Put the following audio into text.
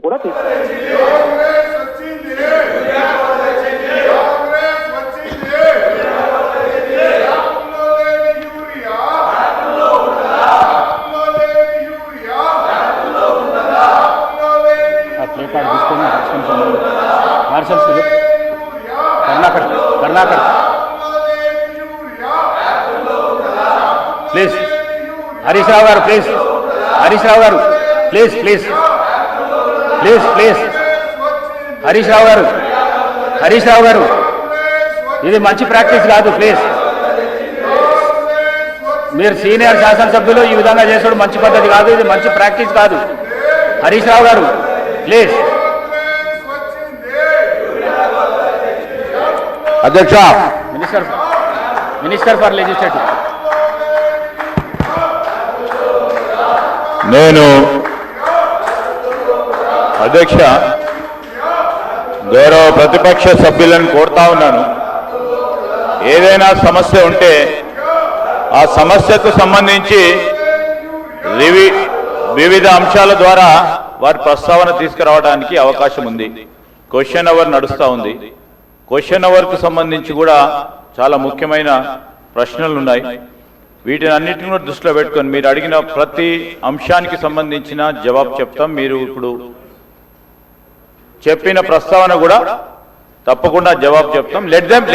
కూడా తీసుకుంటాం. Karunakar please, Harish Rao garu please, Harish Rao garu please please please please Harish Rao garu, Harish Rao గారు, ఇది మంచి ప్రాక్టీస్ కాదు. ప్లీజ్, మీరు సీనియర్ శాసనసభ్యులు ఈ విధంగా చేసడం మంచి పద్ధతి కాదు, ఇది మంచి ప్రాక్టీస్ కాదు. హరీష్ రావు గారు ప్లీజ్. అధ్యక్ష, మినిస్టర్ ఫర్ లెజిస్లేటివ్. నేను అధ్యక్ష గౌరవ ప్రతిపక్ష సభ్యులను కోరుతా ఉన్నాను, ఏదైనా సమస్య ఉంటే ఆ సమస్యకు సంబంధించి వివిధ అంశాల ద్వారా వారి ప్రస్తావన తీసుకురావడానికి అవకాశం ఉంది. క్వశ్చన్ అవర్ నడుస్తూ ఉంది. క్వశ్చన్ అవర్కు సంబంధించి కూడా చాలా ముఖ్యమైన ప్రశ్నలు ఉన్నాయి. వీటిని అన్నింటినీ కూడా దృష్టిలో పెట్టుకొని మీరు అడిగిన ప్రతి అంశానికి సంబంధించిన జవాబు చెప్తాం. మీరు ఇప్పుడు చెప్పిన ప్రస్తావన కూడా తప్పకుండా జవాబు చెప్తాం. Let them